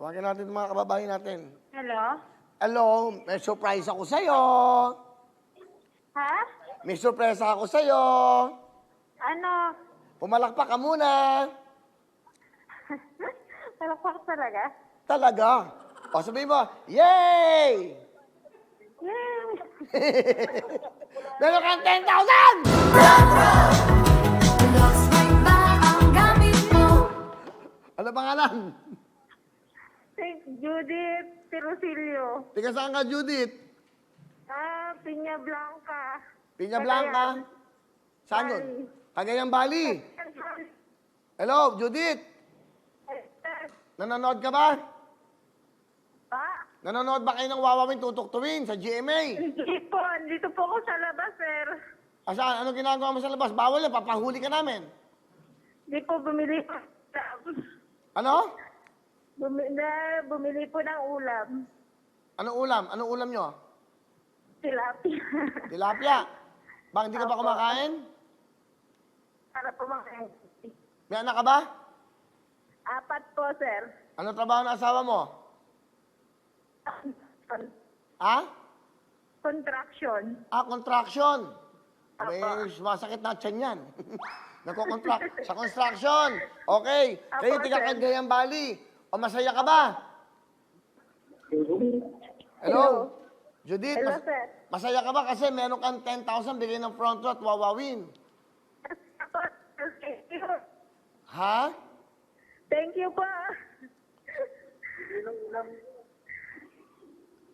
Tawagin natin yung mga kababayan natin. Hello? Hello, may surprise ako sa'yo. Ha? May surprise ako sa'yo. Ano? Pumalakpak ka muna. Talakpak talaga? Talaga. O sabihin mo, yay! Yay! Meron kang 10,000! Ano pangalan? Thank Judith Tirosilio. Tiga saan ka, Judith? Piña Blanca. Piña Blanca? Saan doon? Cagayan Bali. Hello, Judith? Nanonood ka ba? Pa? Nanonood ba kayo ng Wawawin Tutuktuin sa GMA? Hindi po. Dito po ako sa labas, sir. Saan? Ano ginagawa mo sa labas? Bawal na, papahuli ka namin. Hindi po bumili po. Ano? Bumili po ng ulam. Anong ulam? Anong ulam nyo? Tilapia. Tilapia. Bakit hindi ka ba Opo. kumakain? Para po makain. May anak ka ba? 4 po, sir. Ano trabaho ng asawa mo? Ha? Contraction. Contraction. May Apo. sumasakit na tiyan yan. Nagko-contract. Sa construction. Okay. Kayo, Apo, tiga sir. Cagayan Bali. O masaya ka ba? Hello? Hello. Judith, Hello, sir. masaya ka ba kasi meron kang 10,000 bigay ng front row at Wawawin? Thank you. Ha? Thank you po.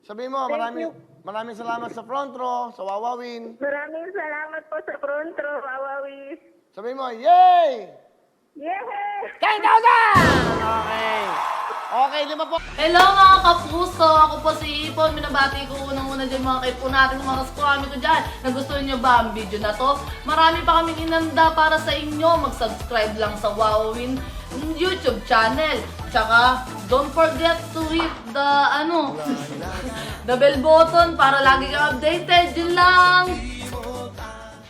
Sabihin mo, Thank maraming salamat sa front row, sa Wawawin. Maraming salamat po sa pronto, Awawi. Sabihin mo, yay! Yay! 10,000! Okay. Okay, 5 po. Hello mga kapuso! Ako po si Ipon. Minabati ko unang-una dyan mga kaipo natin, mga kaskwami ko dyan. Nagustuhan nyo ba ang video na to? Marami pa kaming inanda para sa inyo. Mag-subscribe lang sa Wowin YouTube channel. Tsaka, don't forget to hit the, the bell button para lagi kang updated. Yun lang!